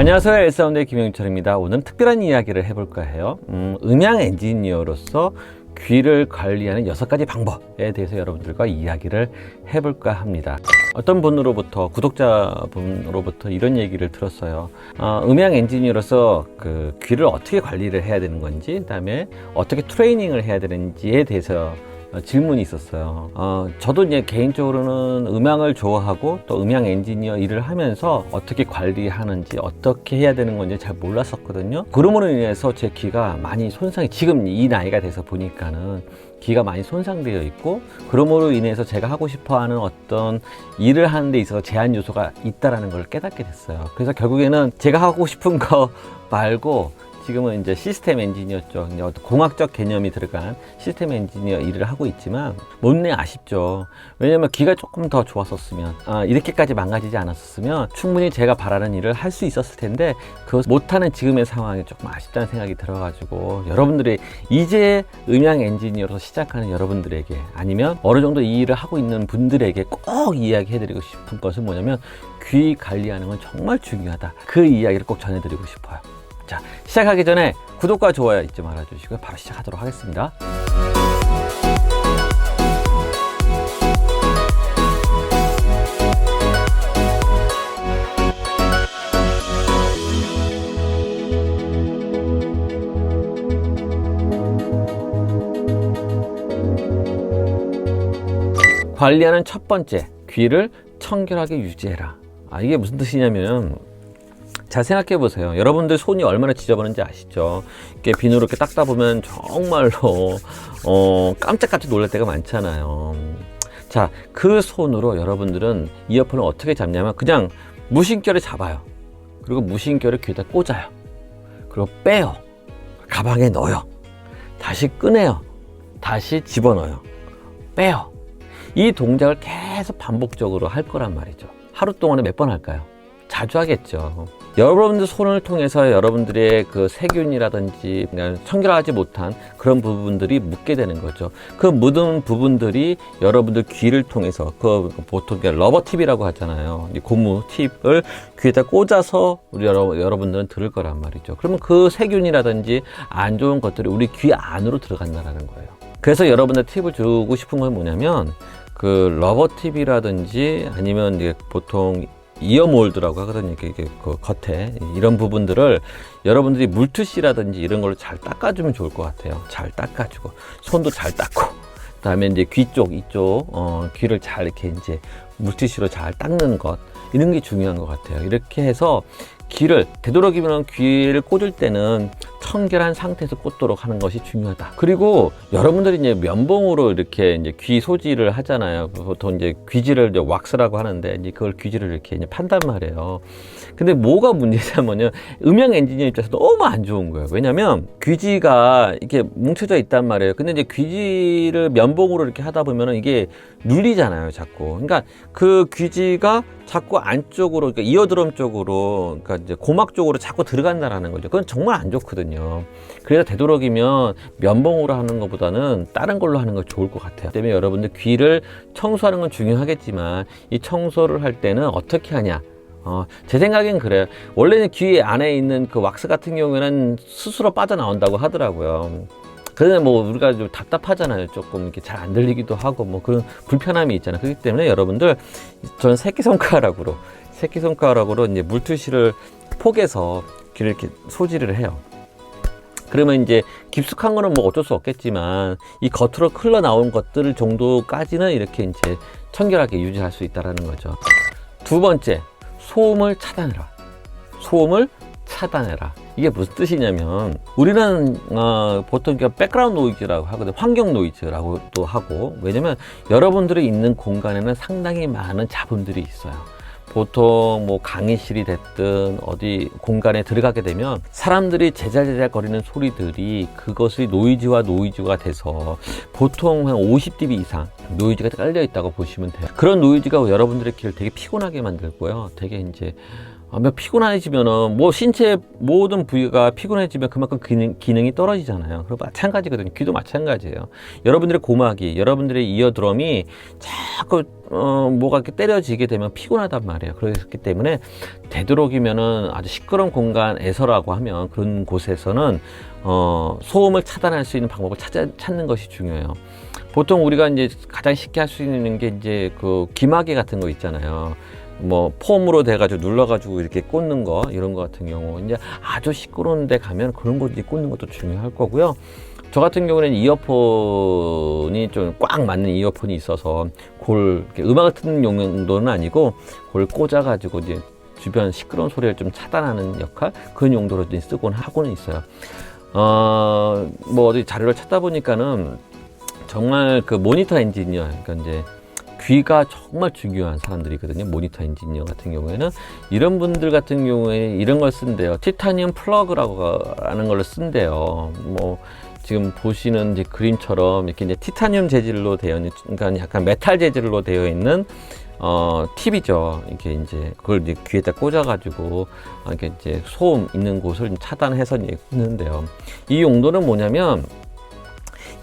안녕하세요. 엘사운드의 김영철입니다. 오늘은 특별한 이야기를 해볼까 해요. 음향 엔지니어로서 귀를 관리하는 6가지 방법에 대해서 여러분들과 이야기를 해볼까 합니다. 어떤 분으로부터, 구독자분으로부터 이런 얘기를 들었어요. 음향 엔지니어로서 그 귀를 어떻게 관리를 해야 되는 건지, 그 다음에 어떻게 트레이닝을 해야 되는지에 대해서 질문이 있었어요. 저도 이제 개인적으로는 음향을 좋아하고 또 음향 엔지니어 일을 하면서 어떻게 관리하는지 어떻게 해야 되는 건지 잘 몰랐었거든요. 그러므로 인해서 제 귀가 많이 손상이, 지금 이 나이가 돼서 보니까는 귀가 많이 손상되어 있고, 그러므로 인해서 제가 하고 싶어 하는 어떤 일을 하는 데 있어서 제한 요소가 있다라는 걸 깨닫게 됐어요. 그래서 결국에는 제가 하고 싶은 거 말고 지금은 이제 시스템 엔지니어 쪽, 공학적 개념이 들어간 시스템 엔지니어 일을 하고 있지만, 못내 아쉽죠. 왜냐면 귀가 조금 더 좋았었으면, 이렇게까지 망가지지 않았었으면 충분히 제가 바라는 일을 할 수 있었을 텐데, 그것 못하는 지금의 상황이 조금 아쉽다는 생각이 들어가지고, 여러분들이 이제 음향 엔지니어로 시작하는 여러분들에게, 아니면 어느 정도 이 일을 하고 있는 분들에게 꼭 이야기해드리고 싶은 것은 뭐냐면, 귀 관리하는 건 정말 중요하다. 그 이야기를 꼭 전해드리고 싶어요. 자, 시작하기 전에 구독과 좋아요 잊지 말아주시고요. 바로 시작하도록 하겠습니다. 관리하는 첫 번째, 귀를 청결하게 유지해라. 이게 무슨 뜻이냐면, 잘 생각해 보세요. 여러분들 손이 얼마나 지저분한지 아시죠? 이렇게 비누로 이렇게 닦다 보면 정말로 깜짝깜짝 놀랄 때가 많잖아요. 자, 그 손으로 여러분들은 이어폰을 어떻게 잡냐면, 그냥 무심결에 잡아요. 그리고 무심결을 귀에다 꽂아요. 그리고 빼요. 가방에 넣어요. 다시 꺼내요. 다시 집어넣어요. 빼요. 이 동작을 계속 반복적으로 할 거란 말이죠. 하루 동안에 몇 번 할까요? 자주 하겠죠. 여러분들 손을 통해서 여러분들의 그 세균이라든지 청결하지 못한 그런 부분들이 묻게 되는 거죠. 그 묻은 부분들이 여러분들 귀를 통해서, 그 보통 러버 팁이라고 하잖아요. 이 고무 팁을 귀에다 꽂아서 우리 여러분들은 들을 거란 말이죠. 그러면 그 세균이라든지 안 좋은 것들이 우리 귀 안으로 들어간다는 거예요. 그래서 여러분들 팁을 주고 싶은 건 뭐냐면, 그 러버 팁이라든지 아니면 이제 보통 이어 몰드라고 하거든요. 이게 그 겉에 이런 부분들을 여러분들이 물티슈라든지 이런 걸로 잘 닦아주면 좋을 것 같아요. 잘 닦아주고, 손도 잘 닦고, 그다음에 이제 귀 쪽, 이쪽 귀를 잘 이렇게 이제 물티슈로 잘 닦는 것, 이런 게 중요한 것 같아요. 이렇게 해서 귀를, 되도록이면 귀를 꽂을 때는 청결한 상태에서 꽂도록 하는 것이 중요하다. 그리고 여러분들이 이제 면봉으로 이렇게 이제 귀 소지를 하잖아요. 보통 이제 귀지를 이제 왁스라고 하는데, 이제 그걸 귀지를 이렇게 이제 판단 말이에요. 근데 뭐가 문제냐면요, 음향 엔지니어 입장에서 너무 안 좋은 거예요. 왜냐면 귀지가 이렇게 뭉쳐져 있단 말이에요. 근데 이제 귀지를 면봉으로 이렇게 하다 보면은 이게 눌리잖아요, 자꾸. 그러니까 그 귀지가 자꾸 안쪽으로, 그러니까 이어드럼 쪽으로, 그러니까 이제 고막 쪽으로 자꾸 들어간다라는 거죠. 그건 정말 안 좋거든요. 그래서 되도록이면 면봉으로 하는 것보다는 다른 걸로 하는 거 좋을 것 같아요. 때문에 여러분들 귀를 청소하는 건 중요하겠지만, 이 청소를 할 때는 어떻게 하냐? 제 생각엔 그래요. 원래는 귀 안에 있는 그 왁스 같은 경우에는 스스로 빠져나온다고 하더라고요. 그런데 뭐 우리가 좀 답답하잖아요. 조금 이렇게 잘 안 들리기도 하고 뭐 그런 불편함이 있잖아요. 그렇기 때문에 여러분들, 저는 새끼손가락으로 이제 물티슈를 포개서 귀를 이렇게 소지를 해요. 그러면 이제 깊숙한 거는 뭐 어쩔 수 없겠지만, 이 겉으로 흘러나온 것들 정도까지는 이렇게 이제 청결하게 유지할 수 있다는 거죠. 두 번째, 소음을 차단해라. 소음을 차단해라. 이게 무슨 뜻이냐면, 우리는 보통 백그라운드 노이즈라고 하거든요. 환경 노이즈라고 또 하고. 왜냐면 여러분들이 있는 공간에는 상당히 많은 잡음들이 있어요. 보통 뭐 강의실이 됐든 어디 공간에 들어가게 되면 사람들이 제잘제잘 거리는 소리들이, 그것이 노이즈가 돼서 보통 한 50dB 이상 노이즈가 깔려 있다고 보시면 돼요. 그런 노이즈가 여러분들의 귀를 되게 피곤하게 만들고요. 되게 이제 피곤해지면은 뭐 신체 모든 부위가 피곤해지면 그만큼 기능이 떨어지잖아요. 그리고 마찬가지거든요. 귀도 마찬가지예요. 여러분들의 고막이, 여러분들의 이어드럼이 자꾸 뭐가 이렇게 때려지게 되면 피곤하단 말이에요. 그렇기 때문에 되도록이면은 아주 시끄러운 공간에서라고 하면 그런 곳에서는 소음을 차단할 수 있는 방법을 찾는 것이 중요해요. 보통 우리가 이제 가장 쉽게 할 수 있는 게 이제 그 귀마개 같은 거 있잖아요. 뭐 폼으로 돼가지고 눌러가지고 이렇게 꽂는 거, 이런 거 같은 경우 이제 아주 시끄러운 데 가면 그런 거 이제 꽂는 것도 중요할 거고요. 저 같은 경우는 이어폰이 좀 꽉 맞는 이어폰이 있어서 그걸 음악을 듣는 용도는 아니고 그걸 꽂아가지고 이제 주변 시끄러운 소리를 좀 차단하는 역할, 그런 용도로 이제 쓰곤 하고는 있어요. 뭐 어디 자료를 찾다 보니까는 정말 그 모니터 엔지니어, 그러니까 이제 귀가 정말 중요한 사람들이거든요. 모니터 엔지니어 같은 경우에는 이런 분들 같은 경우에 이런 걸 쓴대요. 티타늄 플러그라고 하는 걸 쓴대요. 뭐 지금 보시는 이제 그림처럼 이렇게 이제 티타늄 재질로 되어 있는, 그러니까 약간 메탈 재질로 되어 있는 팁이죠. 이렇게 이제 그걸 이제 귀에다 꽂아가지고 이렇게 이제 소음 있는 곳을 차단해서 이제 꽂는데요. 이 용도는 뭐냐면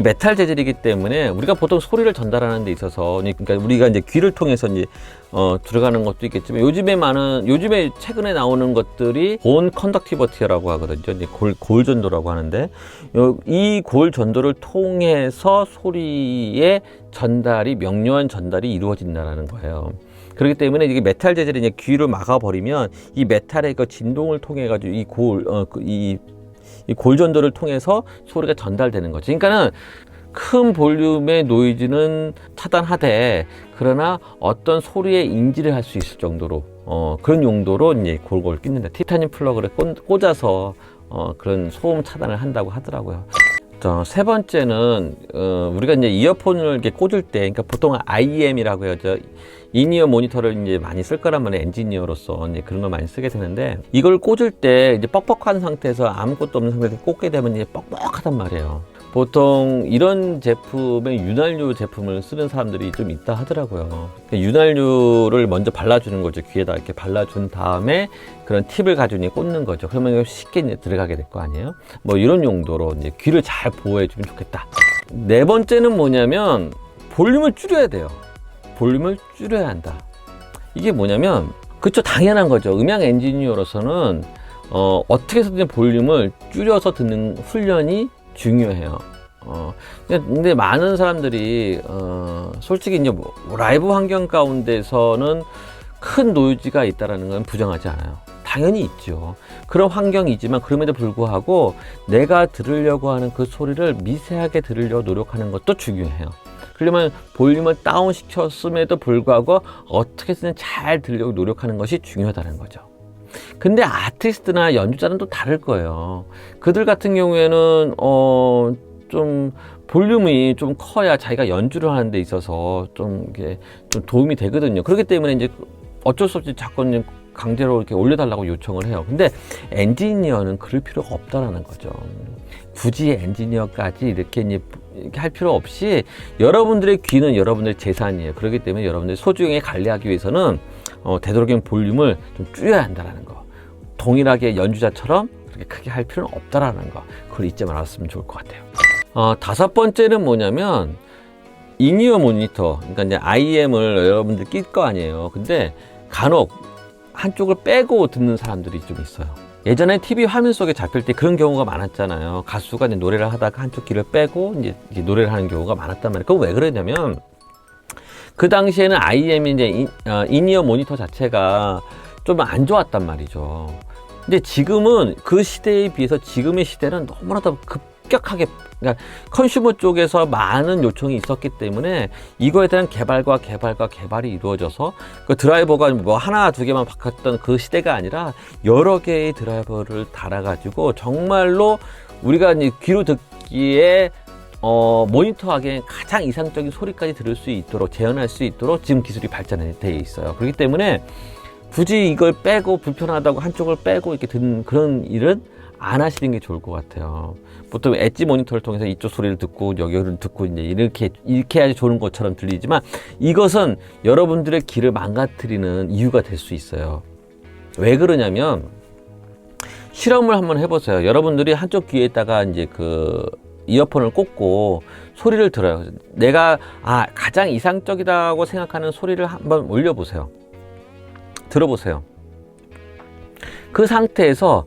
메탈 재질이기 때문에 우리가 보통 소리를 전달하는 데 있어서, 그러니까 우리가 이제 귀를 통해서 이제 들어가는 것도 있겠지만 요즘에 최근에 나오는 것들이 본 컨덕티버티라고 하거든요. 이제 골 전도라고 하는데, 이 골 전도를 통해서 소리의 전달이, 명료한 전달이 이루어진다는 거예요. 그렇기 때문에 이게 메탈 재질이 이제 귀를 막아버리면 이 메탈의 그 진동을 통해 가지고 이 골 전도를 통해서 소리가 전달되는 거죠. 그러니까는 큰 볼륨의 노이즈는 차단하되, 그러나 어떤 소리의 인지를 할 수 있을 정도로 그런 용도로 이제 그걸 끼는데, 티타늄 플러그를 꽂아서 그런 소음 차단을 한다고 하더라고요. 세 번째는 우리가 이제 이어폰을 이렇게 꽂을 때, 그러니까 보통 IEM이라고 해요. 인이어 모니터를 이제 많이 쓸 거란 말이에요. 엔지니어로서 이제 그런 걸 많이 쓰게 되는데, 이걸 꽂을 때 이제 뻑뻑한 상태에서 아무것도 없는 상태에서 꽂게 되면 이제 뻑뻑하단 말이에요. 보통 이런 제품의 윤활유 제품을 쓰는 사람들이 좀 있다 하더라고요. 윤활유를 먼저 발라주는 거죠. 귀에다 이렇게 발라준 다음에 그런 팁을 가지고 꽂는 거죠. 그러면 쉽게 이제 들어가게 될 거 아니에요. 뭐 이런 용도로 이제 귀를 잘 보호해주면 좋겠다. 네 번째는 뭐냐면 볼륨을 줄여야 돼요. 볼륨을 줄여야 한다. 이게 뭐냐면, 그쵸, 당연한 거죠. 음향 엔지니어로서는 어떻게 해서든 볼륨을 줄여서 듣는 훈련이 중요해요. 근데 많은 사람들이 솔직히 이제 뭐 라이브 환경 가운데서는 큰 노이즈가 있다라는 건 부정하지 않아요. 당연히 있죠. 그런 환경이지만 그럼에도 불구하고 내가 들으려고 하는 그 소리를 미세하게 들으려고 노력하는 것도 중요해요. 그러면 볼륨을 다운 시켰음에도 불구하고 어떻게든 잘 들으려고 노력하는 것이 중요하다는 거죠. 근데 아티스트나 연주자는 또 다를 거예요. 그들 같은 경우에는 좀 볼륨이 좀 커야 자기가 연주를 하는 데 있어서 좀 도움이 되거든요. 그렇기 때문에 이제 어쩔 수 없이 자꾸 강제로 이렇게 올려달라고 요청을 해요. 근데 엔지니어는 그럴 필요가 없다라는 거죠. 굳이 엔지니어까지 이렇게 할 필요 없이, 여러분들의 귀는 여러분들의 재산이에요. 그렇기 때문에 여러분들이 소중하게 관리하기 위해서는 되도록이면 볼륨을 좀 줄여야 한다는 거. 동일하게 연주자처럼 그렇게 크게 할 필요는 없다라는 거. 그걸 잊지 말았으면 좋을 것 같아요. 다섯 번째는 뭐냐면 인이어 모니터, 그러니까 이제 IM을 여러분들 낄 거 아니에요. 근데 간혹 한쪽을 빼고 듣는 사람들이 좀 있어요. 예전에 TV 화면 속에 잡힐 때 그런 경우가 많았잖아요. 가수가 이제 노래를 하다가 한쪽 귀를 빼고 이제 노래를 하는 경우가 많았단 말이에요. 그건 왜 그러냐면, 그 당시에는 IM이 이제 인이어 모니터 자체가 좀 안 좋았단 말이죠. 근데 지금은 그 시대에 비해서 지금의 시대는 너무나도 급격하게, 그러니까 컨슈머 쪽에서 많은 요청이 있었기 때문에 이거에 대한 개발이 이루어져서 그 드라이버가 뭐 하나 두 개만 바꿨던 그 시대가 아니라 여러 개의 드라이버를 달아가지고 정말로 우리가 이제 귀로 듣기에 모니터하기에 가장 이상적인 소리까지 들을 수 있도록, 재현할 수 있도록 지금 기술이 발전되어 있어요. 그렇기 때문에 굳이 이걸 빼고 불편하다고 한쪽을 빼고 이렇게 듣는 그런 일은 안 하시는 게 좋을 것 같아요. 보통 엣지 모니터를 통해서 이쪽 소리를 듣고 여기를 듣고 이제 이렇게 해야지 좋은 것처럼 들리지만, 이것은 여러분들의 귀를 망가뜨리는 이유가 될 수 있어요. 왜 그러냐면 실험을 한번 해보세요. 여러분들이 한쪽 귀에다가 이제 그 이어폰을 꽂고 소리를 들어요. 내가 가장 이상적이다고 생각하는 소리를 한번 올려보세요. 들어보세요. 그 상태에서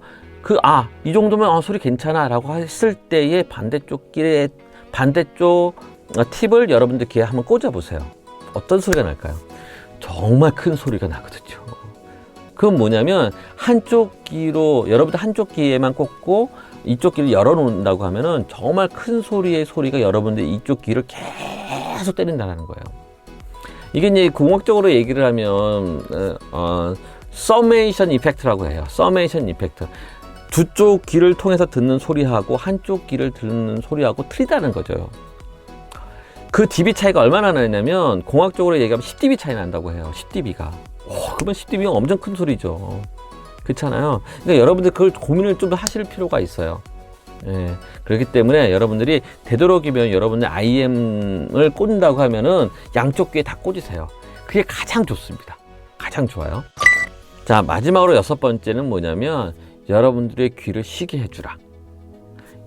이 정도면 소리 괜찮아 라고 했을 때의 반대쪽 팁을 여러분들 귀에 한번 꽂아보세요. 어떤 소리가 날까요? 정말 큰 소리가 나거든요. 그건 뭐냐면 여러분들 한쪽 귀에만 꽂고 이쪽 귀를 열어놓는다고 하면은 정말 큰 소리의 소리가 여러분들 이쪽 귀를 계속 때린다는 거예요. 이게 이제 공학적으로 얘기를 하면 서메이션 이펙트라고 해요. 서메이션 이펙트. 두 쪽 귀를 통해서 듣는 소리하고 한쪽 귀를 듣는 소리하고 틀리다는 거죠. 그 dB 차이가 얼마나 나냐면 공학적으로 얘기하면 10dB 차이 난다고 해요. 10dB가. 그러면 10dB가 엄청 큰 소리죠. 그렇잖아요. 그러니까 여러분들 그걸 고민을 좀 하실 필요가 있어요. 예, 그렇기 때문에 여러분들이 되도록이면 여러분들 IM을 꽂는다고 하면은 양쪽 귀에 다 꽂으세요. 그게 가장 좋습니다. 가장 좋아요. 자, 마지막으로 6번째는 뭐냐면 여러분들의 귀를 쉬게 해주라.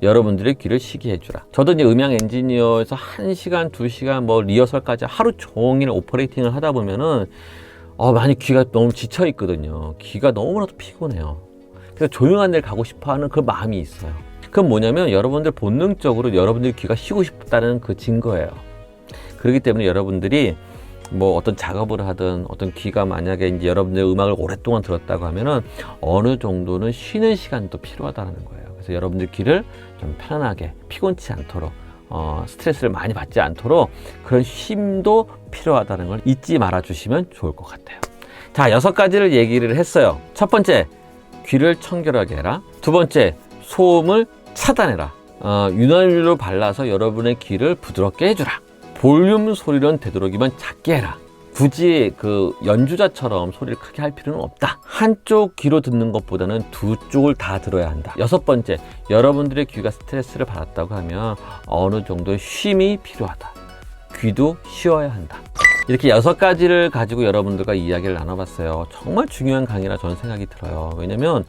여러분들의 귀를 쉬게 해주라. 저도 이제 음향 엔지니어에서 1시간, 2시간 뭐 리허설까지 하루 종일 오퍼레이팅을 하다 보면은 많이 귀가 너무 지쳐 있거든요. 귀가 너무나도 피곤해요. 그래서 조용한 데를 가고 싶어 하는 그 마음이 있어요. 그건 뭐냐면 여러분들 본능적으로 여러분들 귀가 쉬고 싶다는 그 증거예요. 그렇기 때문에 여러분들이 뭐 어떤 작업을 하든 어떤 귀가 만약에 이제 여러분들 음악을 오랫동안 들었다고 하면은 어느 정도는 쉬는 시간도 필요하다는 거예요. 그래서 여러분들 귀를 좀 편안하게 피곤치 않도록 스트레스를 많이 받지 않도록 그런 쉼도 필요하다는 걸 잊지 말아 주시면 좋을 것 같아요. 자, 6가지를 얘기를 했어요. 첫 번째, 귀를 청결하게 해라. 두 번째, 소음을 차단해라. 윤활유로 발라서 여러분의 귀를 부드럽게 해주라. 볼륨 소리는 되도록이면 작게 해라. 굳이 그 연주자처럼 소리를 크게 할 필요는 없다. 한쪽 귀로 듣는 것보다는 두 쪽을 다 들어야 한다. 6번째, 여러분들의 귀가 스트레스를 받았다고 하면 어느 정도의 쉼이 필요하다. 귀도 쉬어야 한다. 이렇게 6가지를 가지고 여러분들과 이야기를 나눠봤어요. 정말 중요한 강의라 저는 생각이 들어요. 왜냐면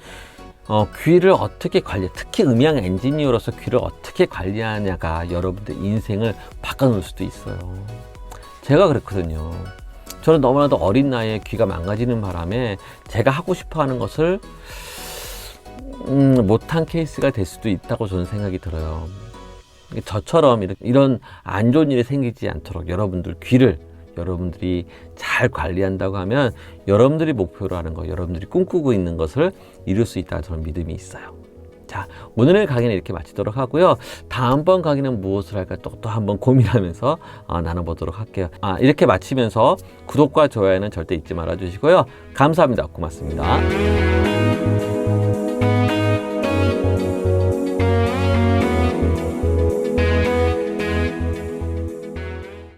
귀를 어떻게 특히 음향 엔지니어로서 귀를 어떻게 관리하냐가 여러분들 인생을 바꿔놓을 수도 있어요. 제가 그랬거든요. 저는 너무나도 어린 나이에 귀가 망가지는 바람에 제가 하고 싶어 하는 것을 못한 케이스가 될 수도 있다고 저는 생각이 들어요. 저처럼 이런 안 좋은 일이 생기지 않도록 여러분들 귀를 여러분들이 잘 관리한다고 하면 여러분들이 목표로 하는 거, 여러분들이 꿈꾸고 있는 것을 이룰 수 있다는 저는 믿음이 있어요. 자, 오늘의 강의는 이렇게 마치도록 하고요. 다음번 강의는 무엇을 할까 또 한번 고민하면서 나눠보도록 할게요. 이렇게 마치면서 구독과 좋아요는 절대 잊지 말아 주시고요. 감사합니다. 고맙습니다.